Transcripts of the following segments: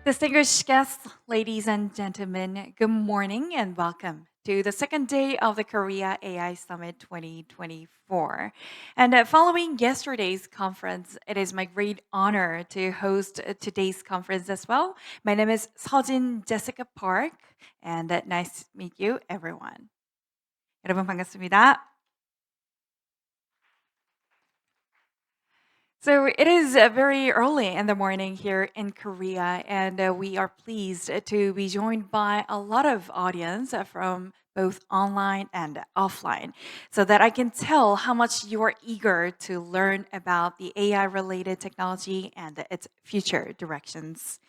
Distinguished guests, ladies and gentlemen, good morning and welcome to the second day of the Korea AI Summit 2024. And following yesterday's conference, it is my great honor to host today's conference as well. My name is Seojin Jessica Park, and nice to meet you, everyone. 여러분 반갑습니다. So it is very early in the morning here in Korea, and we are pleased to be joined by a lot of audience from both online and offline, so that I can tell how much you are eager to learn about the AI-related technology and its future directions.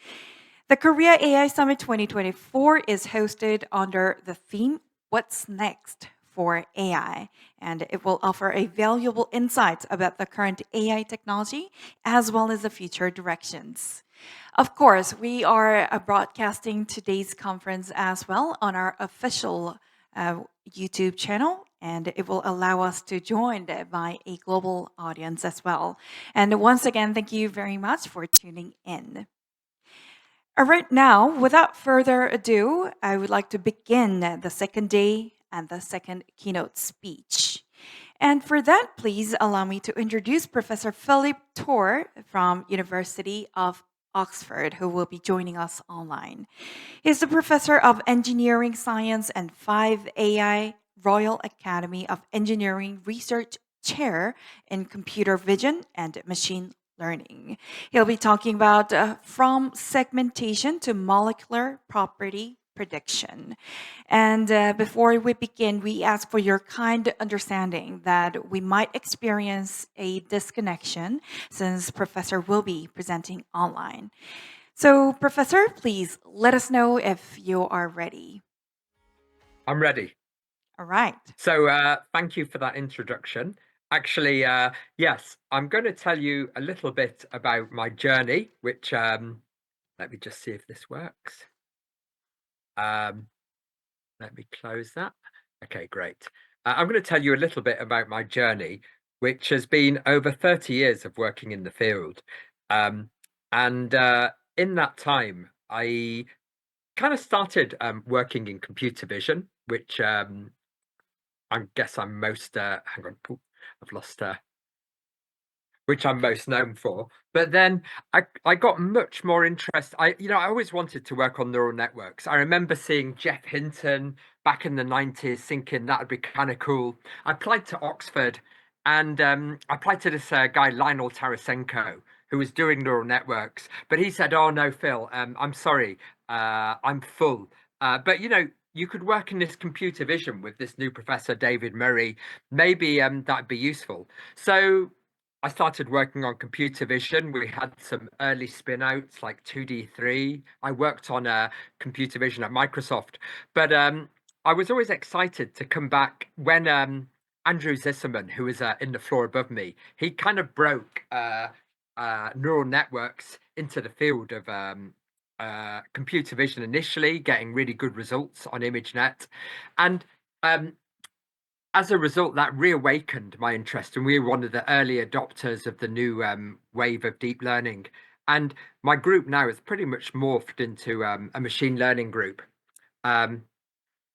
The Korea AI Summit 2024 is hosted under the theme What's Next for AI, and it will offer a valuable insights about the current AI technology as well as the future directions. Of course, we are broadcasting today's conference as well on our official YouTube channel, and it will allow us to join by a global audience as well. And once again, thank you very much for tuning in. All right, now, without further ado, I would like to begin the second day and the second keynote speech. And for that, please allow me to introduce Professor Philp Torr from University of Oxford, who will be joining us online. He's the Professor of Engineering Science and 5AI Royal Academy of Engineering Research Chair in Computer Vision and Machine Learning. He'll be talking about from segmentation to molecular property prediction. And before we begin, we ask for your kind understanding that we might experience a disconnection since Professor will be presenting online. So, Professor, please let us know if you are ready. I'm ready. All right. So thank you for that introduction. Actually, yes, I'm going to tell you a little bit about my journey, which let me just see if this works. Let me close that. Okay, great. I'm going to tell you a little bit about my journey, which has been over 30 years of working in the field. And in that time, I kind of started working in computer vision, which I guess I'm most hang on, I've lost which I'm most known for. But then I got much more interest. I always wanted to work on neural networks. I remember seeing Jeff Hinton back in the 90s, thinking that would be kind of cool. I applied to Oxford, and I applied to this guy Lionel Tarasenko, who was doing neural networks. But he said, "Oh no, Phil, I'm sorry, I'm full." But you could work in this computer vision with this new professor, David Murray. Maybe that'd be useful. So I started working on computer vision. We had some early spin-outs like 2D3. I worked on computer vision at Microsoft. But I was always excited to come back when Andrew Zisserman, who was in the floor above me, he kind of broke neural networks into the field of computer vision initially, getting really good results on ImageNet. And as a result, that reawakened my interest, and we were one of the early adopters of the new wave of deep learning. And my group now is pretty much morphed into a machine learning group.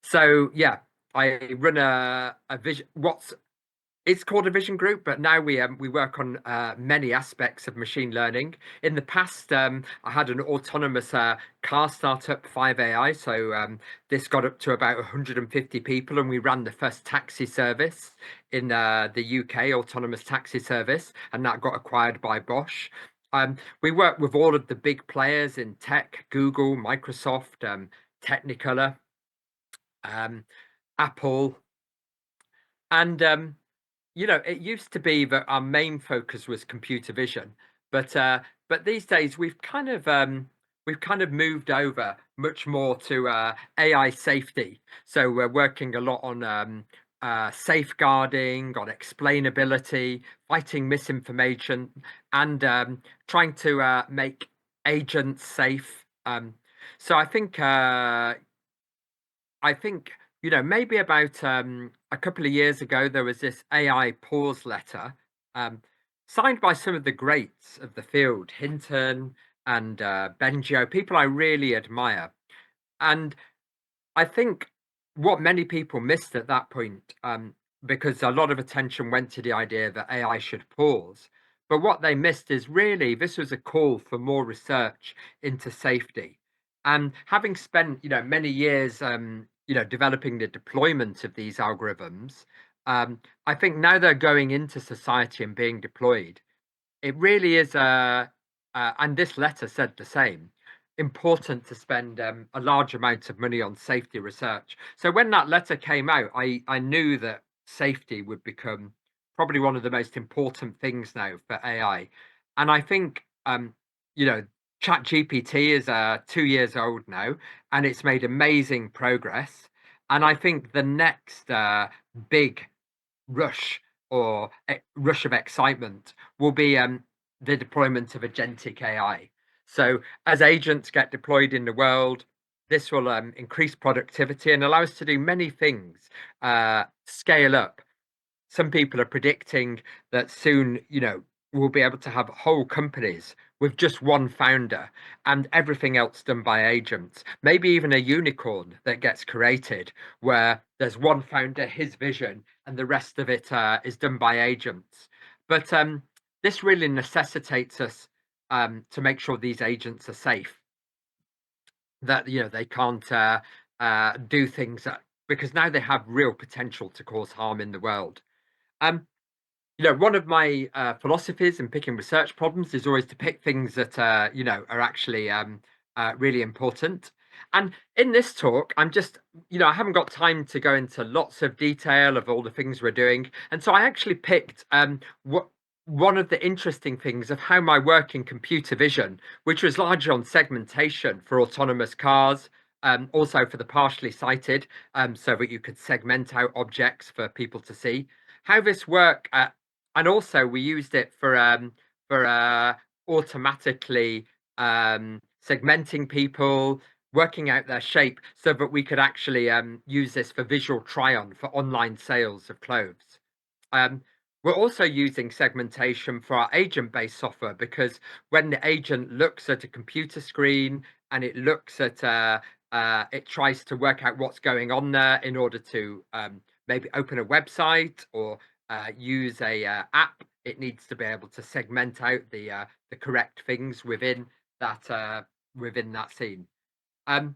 So yeah, I run a vision. It's called a vision group, but now we work on many aspects of machine learning. In the past, I had an autonomous car startup, 5AI. So this got up to about 150 people, and we ran the first taxi service in the UK, autonomous taxi service, and that got acquired by Bosch. We work with all of the big players in tech: Google, Microsoft, Technicolor, Apple, and it used to be that our main focus was computer vision, but these days we've kind of moved over much more to AI safety. So we're working a lot on safeguarding, on explainability, fighting misinformation, and trying to make agents safe. So I think maybe about a couple of years ago, there was this AI pause letter um, signed by some of the greats of the field, Hinton, and Benjo, people I really admire. And I think what many people missed at that point, because a lot of attention went to the idea that AI should pause, but what they missed is really this was a call for more research into safety. And having spent, many years, developing the deployment of these algorithms, I think now they're going into society and being deployed. It really is, and this letter said the same, important to spend a large amount of money on safety research. So when that letter came out, I knew that safety would become probably one of the most important things now for AI. And I think, you know, ChatGPT is 2 years old now, and it's made amazing progress. And I think the next big rush or rush of excitement will be the deployment of agentic AI. So as agents get deployed in the world, this will increase productivity and allow us to do many things, scale up. Some people are predicting that soon, we'll be able to have whole companies with just one founder and everything else done by agents. Maybe even a unicorn that gets created where there's one founder, his vision, and the rest of it is done by agents. But this really necessitates us to make sure these agents are safe, that they can't do things because now they have real potential to cause harm in the world. Um, one of my philosophies in picking research problems is always to pick things that are actually really important. And in this talk, I'm just, I haven't got time to go into lots of detail of all the things we're doing, and so I actually picked what one of the interesting things of how my work in computer vision, which was largely on segmentation for autonomous cars, also for the partially sighted, so that you could segment out objects for people to see how this work and also we used it for automatically segmenting people, working out their shape, so that we could actually use this for visual try-on for online sales of clothes. Um, we're also using segmentation for our agent-based software because when the agent looks at a computer screen and it looks at it tries to work out what's going on there in order to maybe open a website or use a app, it needs to be able to segment out the correct things within that scene. Um,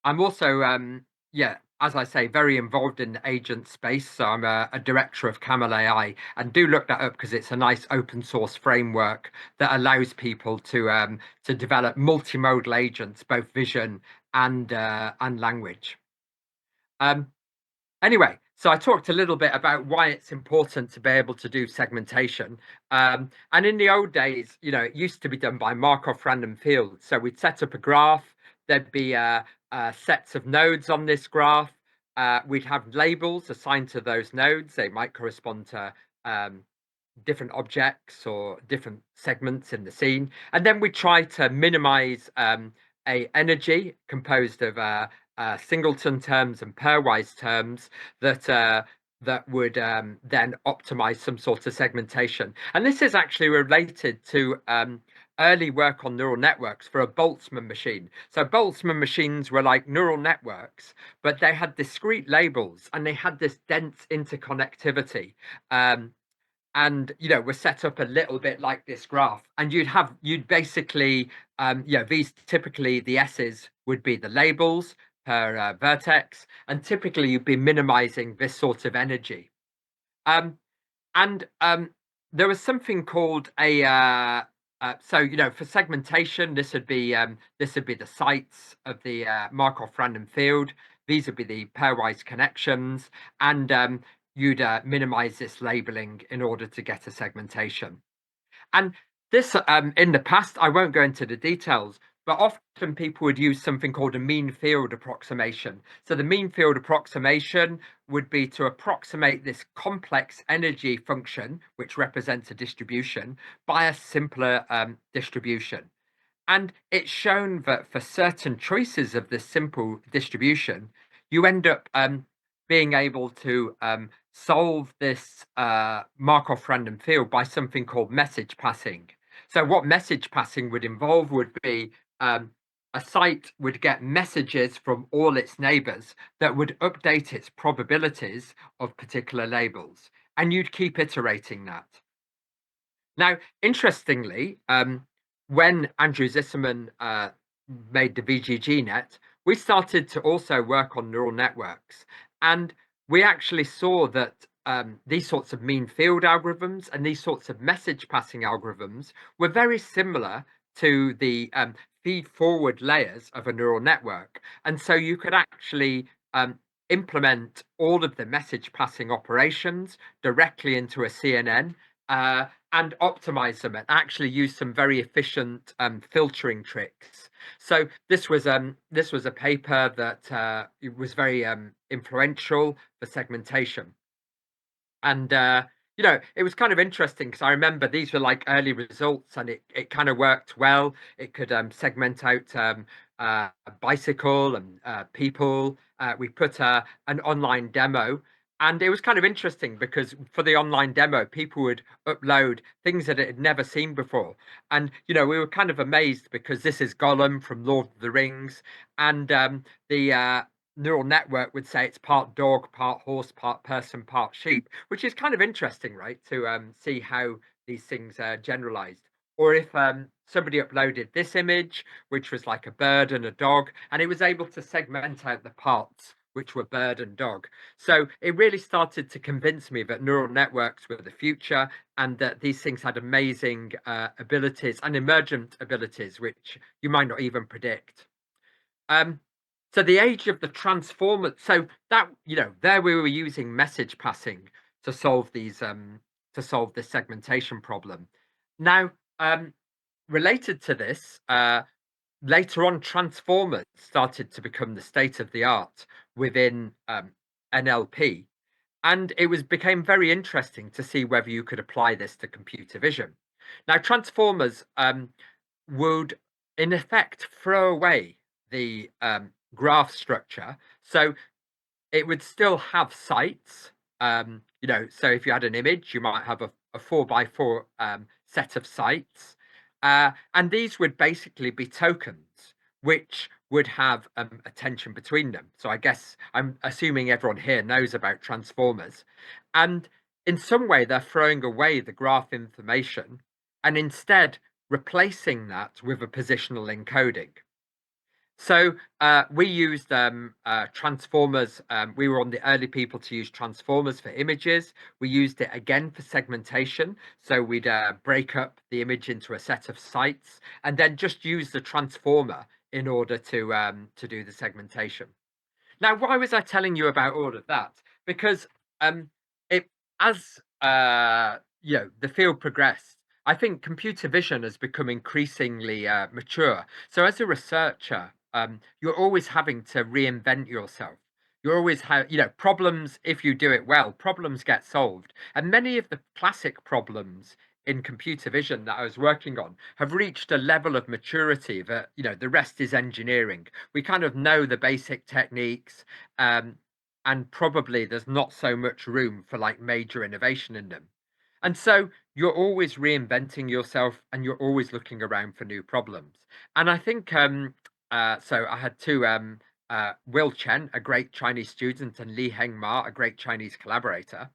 I'm also, yeah, as I say, very involved in the agent space. So I'm a director of Camel AI, and do look that up because it's a nice open source framework that allows people to develop multimodal agents, both vision and language. Um, Anyway, so I talked a little bit about why it's important to be able to do segmentation. And in the old days, it used to be done by Markov random fields. So we'd set up a graph, there'd be sets of nodes on this graph. We'd have labels assigned to those nodes. They might correspond to um, different objects or different segments in the scene. And then we try to minimize a energy composed of singleton terms and pairwise terms that would then optimize some sort of segmentation. And this is actually related to early work on neural networks for a Boltzmann machine. So Boltzmann machines were like neural networks, but they had discrete labels and they had this dense interconnectivity. And were set up a little bit like this graph, and you'd basically these typically the s's would be the labels per vertex, and typically you'd be minimizing this sort of energy. And there was something called a so for segmentation, this would be the sites of the Markov random field. These would be the pairwise connections, and you'd minimize this labeling in order to get a segmentation. And this, in the past, I won't go into the details, but often people would use something called a mean field approximation. So the mean field approximation would be to approximate this complex energy function, which represents a distribution, by a simpler distribution. And it's shown that for certain choices of this simple distribution, you end up being able to solve this Markov random field by something called message passing. So what message passing would involve would be a site would get messages from all its neighbors that would update its probabilities of particular labels, and you'd keep iterating that. Now, interestingly, when Andrew Zisserman made the VGG net, we started to also work on neural networks. And we actually saw that these sorts of mean field algorithms and these sorts of message passing algorithms were very similar to the feed forward layers of a neural network. And so you could actually implement all of the message passing operations directly into a CNN. And optimize them and actually use some very efficient filtering tricks. So this was a paper that it was very influential for segmentation. And it was kind of interesting because I remember these were like early results, and it kind of worked well. It could segment out a bicycle and people. We put an online demo, and it was kind of interesting because for the online demo, people would upload things that it had never seen before. And we were kind of amazed because this is Gollum from Lord of the Rings, and the neural network would say it's part dog, part horse, part person, part sheep, which is kind of interesting, right? To see how these things are generalized. Or if somebody uploaded this image, which was like a bird and a dog, and it was able to segment out the parts, which were bird and dog. So it really started to convince me that neural networks were the future and that these things had amazing abilities and emergent abilities, which you might not even predict. Um, so the age of the transformer, so that, there we were using message passing to solve this segmentation problem. Now, related to this, later on, transformers started to become the state of the art within NLP, and became very interesting to see whether you could apply this to computer vision. Now, transformers would in effect throw away the graph structure. So it would still have sites. So if you had an image, you might have a 4x4 set of sites. And these would basically be tokens, which would have a tension between them. So I guess I'm assuming everyone here knows about transformers. And in some way, they're throwing away the graph information and instead replacing that with a positional encoding. So we used transformers. We were on the early people to use transformers for images. We used it again for segmentation. So we'd break up the image into a set of sites and then just use the transformer in order to do the segmentation. Now, why was I telling you about all of that? Because it as the field progressed, I think computer vision has become increasingly mature. So as a researcher, you're always having to reinvent yourself. You're always problems. If you do it well, problems get solved, and many of the classic problems in computer vision that I was working on have reached a level of maturity that the rest is engineering. We kind of know the basic techniques, um, and probably there's not so much room for like major innovation in them. And so you're always reinventing yourself and you're always looking around for new problems. And I think so I had two Will Chen, a great Chinese student, and Li Heng Ma, a great Chinese collaborator.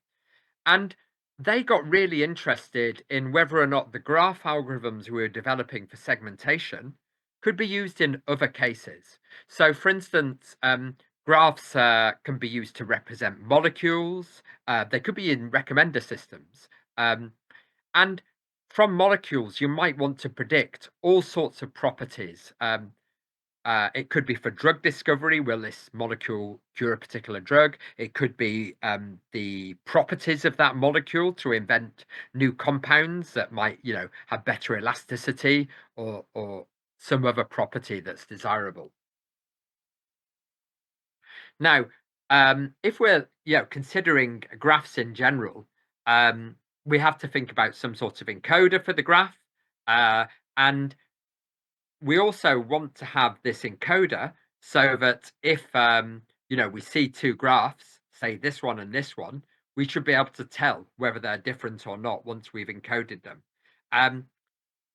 And they got really interested in whether or not the graph algorithms we were developing for segmentation could be used in other cases. So, for instance, graphs can be used to represent molecules. They could be in recommender systems. And from molecules, you might want to predict all sorts of properties. It could be for drug discovery. Will this molecule cure a particular drug? It could be the properties of that molecule to invent new compounds that might, have better elasticity or some other property that's desirable. Now, if we're, considering graphs in general, um, we have to think about some sort of encoder for the graph, and we also want to have this encoder so that if we see two graphs, say this one and this one, we should be able to tell whether they're different or not once we've encoded them. Um,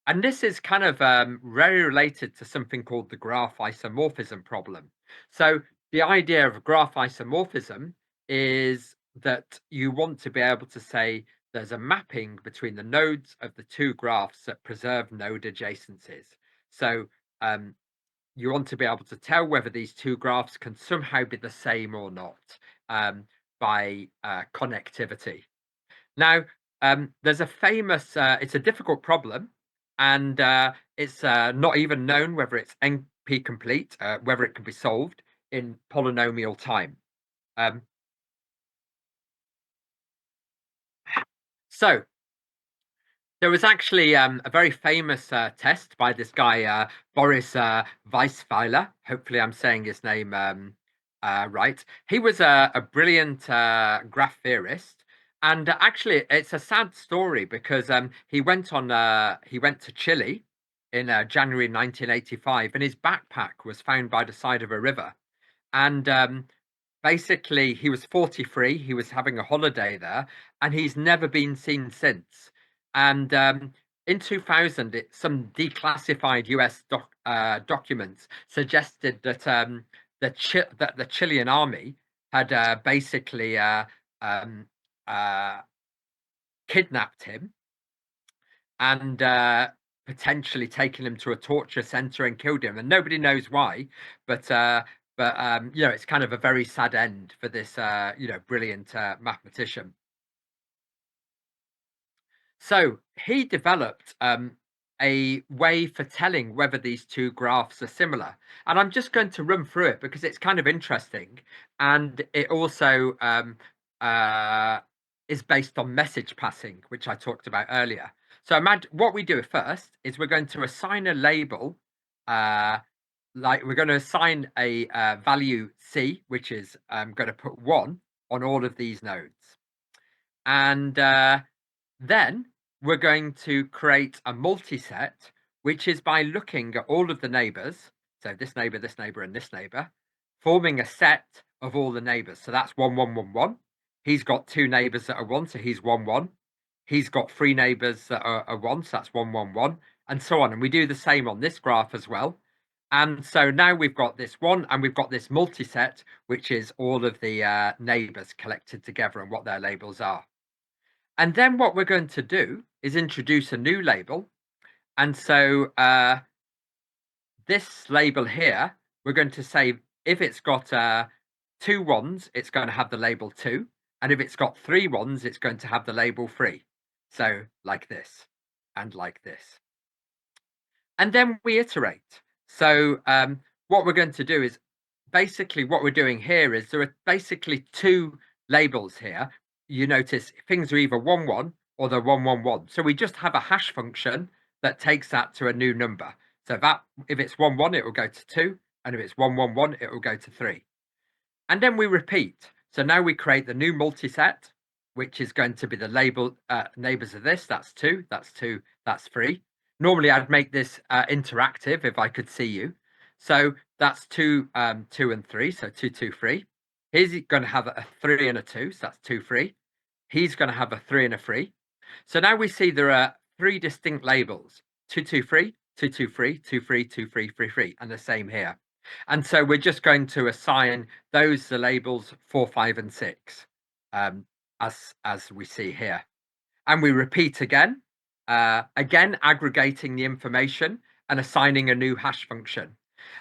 And this is kind of very related to something called the graph isomorphism problem. So the idea of graph isomorphism is that you want to be able to say there's a mapping between the nodes of the two graphs that preserve node adjacencies. So um, you want to be able to tell whether these two graphs can somehow be the same or not by connectivity. Now, there's a famous, it's a difficult problem, and it's not even known whether it's NP complete, whether it can be solved in polynomial time. Um, so, there was actually a very famous test by this guy, Boris Weisweiler. Hopefully, I'm saying his name right. He was a brilliant graph theorist. And actually, it's a sad story because he went to Chile in January 1985, and his backpack was found by the side of a river. And basically, he was 43. He was having a holiday there, and he's never been seen since. And in 2000, some declassified US documents suggested that that the Chilean army had basically um, uh, kidnapped him and potentially taken him to a torture center and killed him. And nobody knows why, but you know, it's kind of a very sad end for this you know, brilliant mathematician. So he developed a way for telling whether these two graphs are similar. And I'm just going to run through it because it's kind of interesting. And it also uh, is based on message passing, which I talked about earlier. So imagine what we do first is we're going to assign a label, uh, like we're going to assign a value C, which is going to put 1 on all of these nodes. And then we're going to create a multiset, which is by looking at all of the neighbors. So this neighbor, and this neighbor, forming a set of all the neighbors. So that's 1, 1, 1, 1. He's got two neighbors that are 1, so he's 1, 1. He's got three neighbors that are 1, so that's 1, 1, 1, and so on. And we do the same on this graph as well. And so now we've got this one, and we've got this multiset, which is all of the neighbors collected together and what their labels are. And then what we're going to do is introduce a new label. And so this label here, we're going to say if it's got 2 1s, it's going to have the label 2. And if it's got 3 1s, it's going to have the label 3. So like this and like this. And then we iterate. So what we're going to do is basically what we're doing here is there are basically two labels here. You notice things are either 1 1 or they're 1 1 1. So we just have a hash function that takes that to a new number. So that if it's 1 1, it will go to 2. And if it's 1 1 1, it will go to 3. And then we repeat. So now we create the new multiset, which is going to be the label neighbors of this. That's 2, that's 2, that's 3. Normally, I'd make this interactive if I could see you. So that's 2, 2 and 3. So 2, 2, 3. He's going to have a 3 and a 2. So that's 2, 3. He's going to have a 3 and a 3. So now we see there are 3 distinct labels: 2, 2, 3, 2, 2, 3, 2, 3, 2, 3, 3, 3, and the same here. And so we're just going to assign those the labels 4, 5, and 6, as we see here. And we repeat again, again aggregating the information and assigning a new hash function.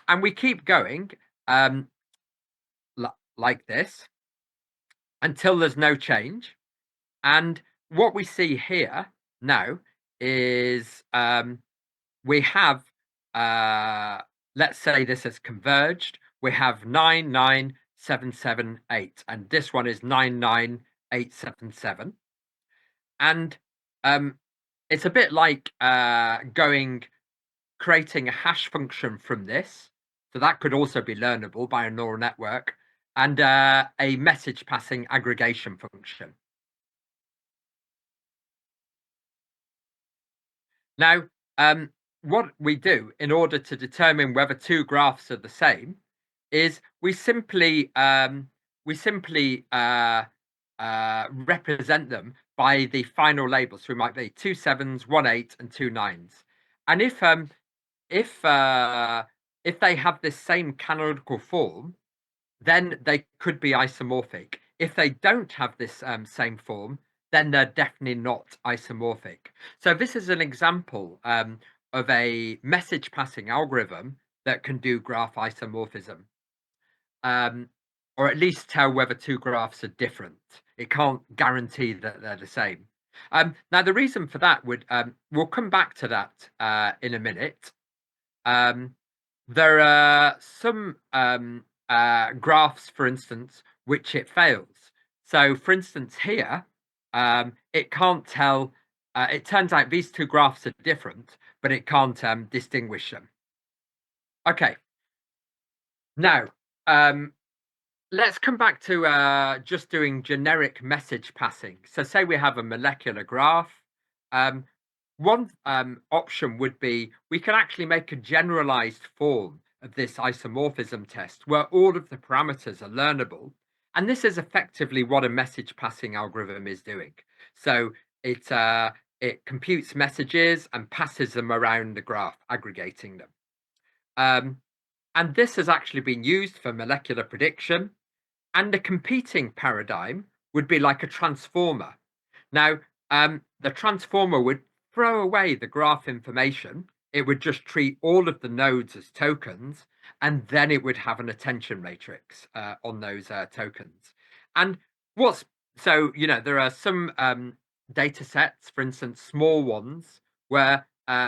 And we keep going like this until there's no change. And what we see here now is we have, let's say this has converged. We have 9, 9, 7, 7, 8, and this one is 9, 9, 8, 7, 7. And it's a bit like creating a hash function from this. So that could also be learnable by a neural network, and a message passing aggregation function. Now, what we do in order to determine whether two graphs are the same is we simply represent them by the final labels. So we might be 2 7s, 1 8, and 2 9s. And if if they have this same canonical form, then they could be isomorphic. If they don't have this same form, then they're definitely not isomorphic. So this is an example of a message passing algorithm that can do graph isomorphism, um, or at least tell whether two graphs are different. It can't guarantee that they're the same. Now, the reason for that would, we'll come back to that in a minute. Um, there are some graphs, for instance, which it fails. So, for instance, here, it can't tell. It turns out these two graphs are different, but it can't distinguish them. Okay, now let's come back to just doing generic message passing. So, say we have a molecular graph. Um, one option would be we can actually make a generalized form of this isomorphism test where all of the parameters are learnable. And this is effectively what a message passing algorithm is doing. So it computes messages and passes them around the graph, aggregating them. Um, and this has actually been used for molecular prediction. And a competing paradigm would be like a transformer. Now, the transformer would throw away the graph information. It would just treat all of the nodes as tokens, and then it would have an attention matrix on those tokens. And what's so, there are some data sets, for instance, small ones, where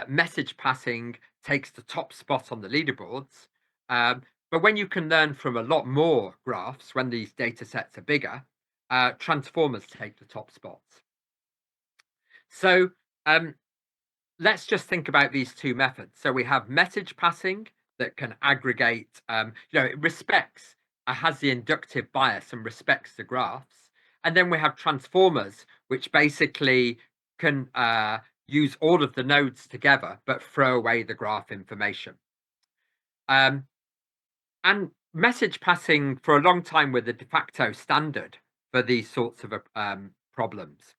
message passing takes the top spot on the leaderboards. But when you can learn from a lot more graphs, when these data sets are bigger, transformers take the top spots. So let's just think about these two methods. So we have message passing that can aggregate, it respects, has the inductive bias and respects the graphs. And then we have transformers, which basically can use all of the nodes together, but throw away the graph information. Um, and message passing for a long time were the de facto standard for these sorts of problems.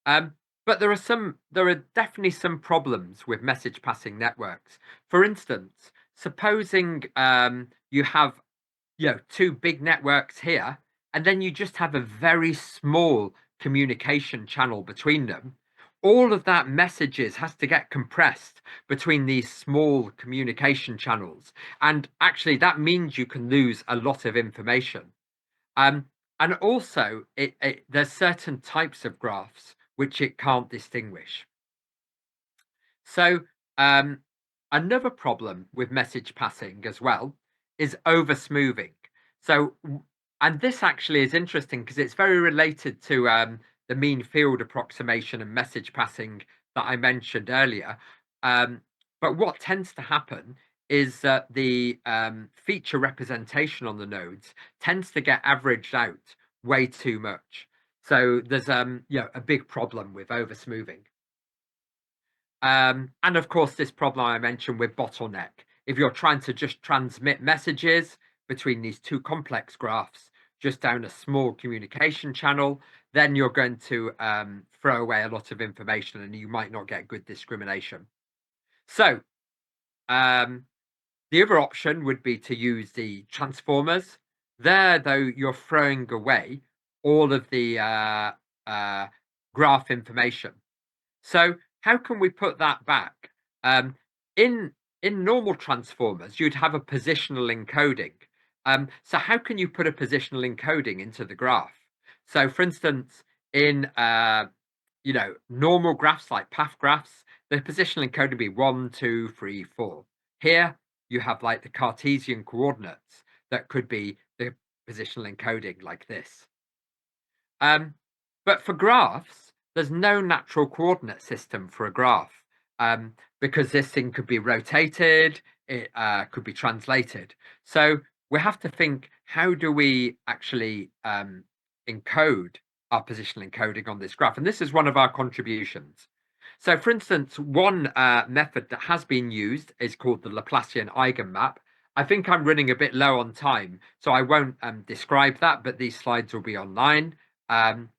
Um, but there are definitely some problems with message passing networks. For instance, supposing you have two big networks here, and then you just have a very small communication channel between them. All of that messages has to get compressed between these small communication channels, and actually that means you can lose a lot of information. Um, and also, there's certain types of graphs which it can't distinguish. So, um, another problem with message passing as well is over smoothing. So, and this actually is interesting because it's very related to the mean field approximation and message passing that I mentioned earlier. But what tends to happen is that the feature representation on the nodes tends to get averaged out way too much. So there's a big problem with over smoothing. And of course, this problem I mentioned with bottleneck. If you're trying to just transmit messages between these two complex graphs just down a small communication channel, then you're going to throw away a lot of information and you might not get good discrimination. So um, the other option would be to use the transformers. There, though, you're throwing away all of the uh, graph information. So how can we put that back? Um, in in normal transformers, you'd have a positional encoding. So how can you put a positional encoding into the graph? So, for instance, in normal graphs like path graphs, the positional encoding would be 1, 2, 3, 4. Here you have like the Cartesian coordinates that could be the positional encoding like this. But for graphs, there's no natural coordinate system for a graph because this thing could be rotated, it could be translated. So we have to think, how do we actually encode our positional encoding on this graph? And this is one of our contributions. So for instance, one method that has been used is called the Laplacian eigenmap. I think I'm running a bit low on time, so I won't describe that, but these slides will be online. Um,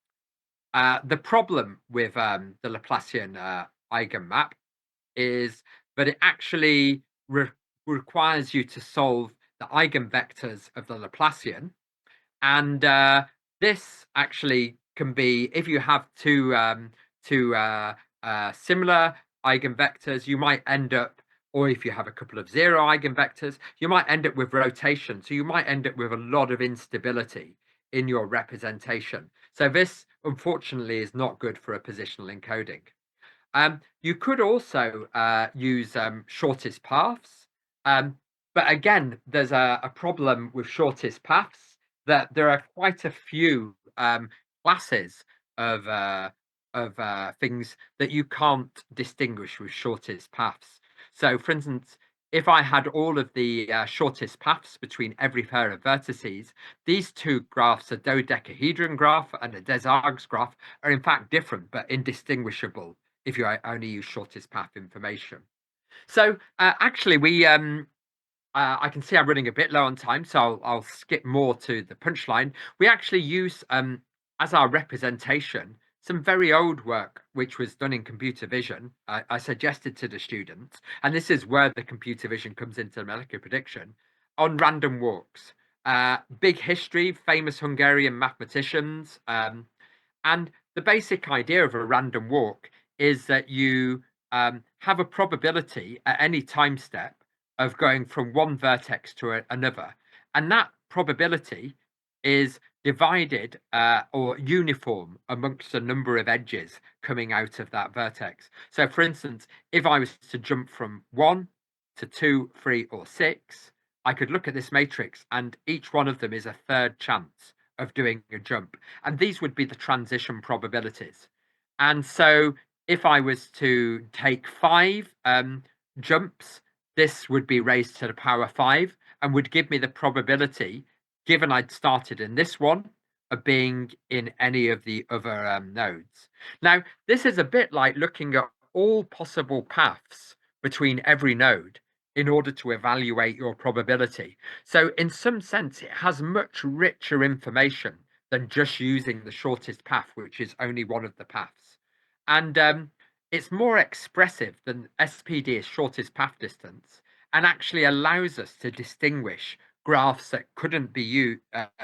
the problem with the Laplacian eigenmap is that it actually requires you to solve the eigenvectors of the Laplacian. And this actually can be, if you have two similar eigenvectors, you might end up, or if you have a couple of zero eigenvectors, you might end up with rotation. So you might end up with a lot of instability in your representation. So this, unfortunately, is not good for a positional encoding. You could also use shortest paths. But again, there's a problem with shortest paths, that there are quite a few classes of things that you can't distinguish with shortest paths. So, for instance, if I had all of the shortest paths between every pair of vertices, these two graphs, a dodecahedron graph and a Desargues graph, are in fact different but indistinguishable if you only use shortest path information. So actually, I can see I'm running a bit low on time, so I'll skip more to the punchline. We actually use as our representation some very old work which was done in computer vision. I suggested to the students, and this is where the computer vision comes into molecular prediction, on random walks. Big history, famous Hungarian mathematicians. And the basic idea of a random walk is that you have a probability at any time step of going from one vertex to another. And that probability is divided or uniform amongst a number of edges coming out of that vertex. So, for instance, if I was to jump from 1 to 2, 3, or 6, I could look at this matrix, and each one of them is a third chance of doing a jump. And these would be the transition probabilities. And so if I was to take 5 jumps, this would be raised to the power 5 and would give me the probability, given I'd started in this one, of being in any of the other nodes. Now, this is a bit like looking at all possible paths between every node in order to evaluate your probability. So in some sense, it has much richer information than just using the shortest path, which is only one of the paths. And it's more expressive than SPD is shortest path distance, and actually allows us to distinguish graphs that couldn't be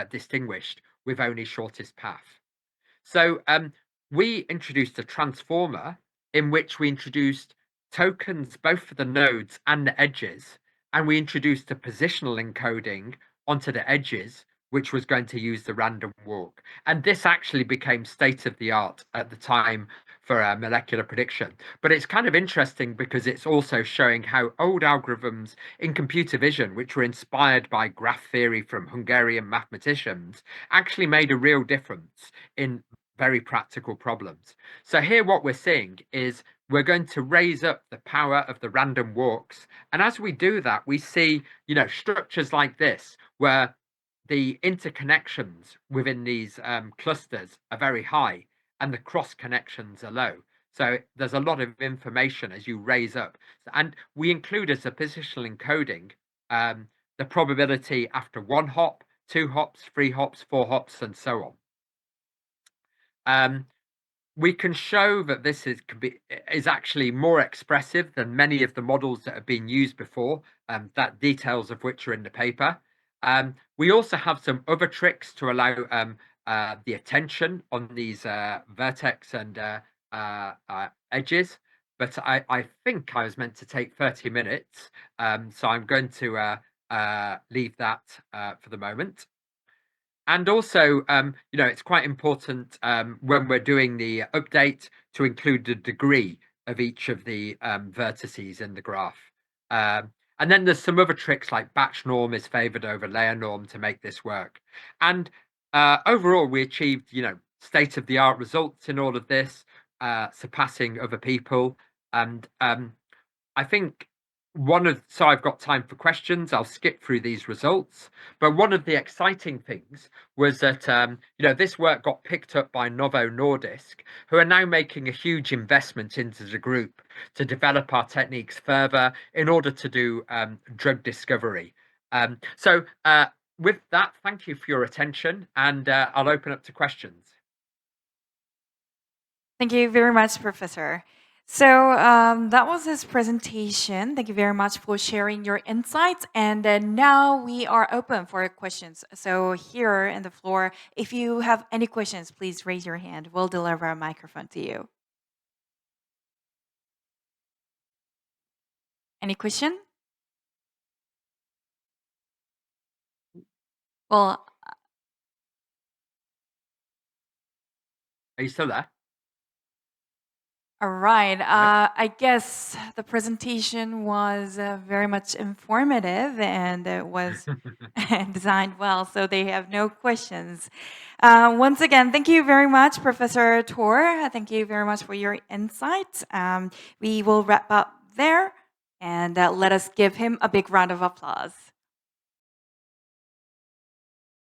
distinguished with only shortest path. So we introduced a transformer in which we introduced tokens both for the nodes and the edges, and we introduced a positional encoding onto the edges, which was going to use the random walk. And this actually became state of the art at the time for molecular prediction. But it's kind of interesting because it's also showing how old algorithms in computer vision, which were inspired by graph theory from Hungarian mathematicians, actually made a real difference in very practical problems. So here what we're seeing is we're going to raise up the power of the random walks. And as we do that, we see, structures like this, where the interconnections within these clusters are very high and the cross connections are low. So there's a lot of information as you raise up. And we include as a positional encoding the probability after 1 hop, 2 hops, 3 hops, 4 hops, and so on. We can show that this is actually more expressive than many of the models that have been used before, that details of which are in the paper. We also have some other tricks to allow the attention on these vertex and edges, but I think I was meant to take 30 minutes, so I'm going to leave that for the moment. And also, it's quite important when we're doing the update to include the degree of each of the vertices in the graph. And then there's some other tricks like batch norm is favored over layer norm to make this work. And overall, we achieved, state of the art results in all of this, surpassing other people. And I think so I've got time for questions. I'll skip through these results. But one of the exciting things was that, this work got picked up by Novo Nordisk, who are now making a huge investment into the group to develop our techniques further in order to do drug discovery. So with that, thank you for your attention, and I'll open up to questions. Thank you very much, Professor. So that was his presentation. Thank you very much for sharing your insights. And now we are open for questions. So here in the floor, if you have any questions, please raise your hand. We'll deliver a microphone to you. Any question? Well, Are you still there? all right. Hello? I guess the presentation was very much informative and it was designed well, so they have no questions. Once again, thank you very much, Professor Torr. Thank you very much for your insights. We will wrap up there and let us give him a big round of applause.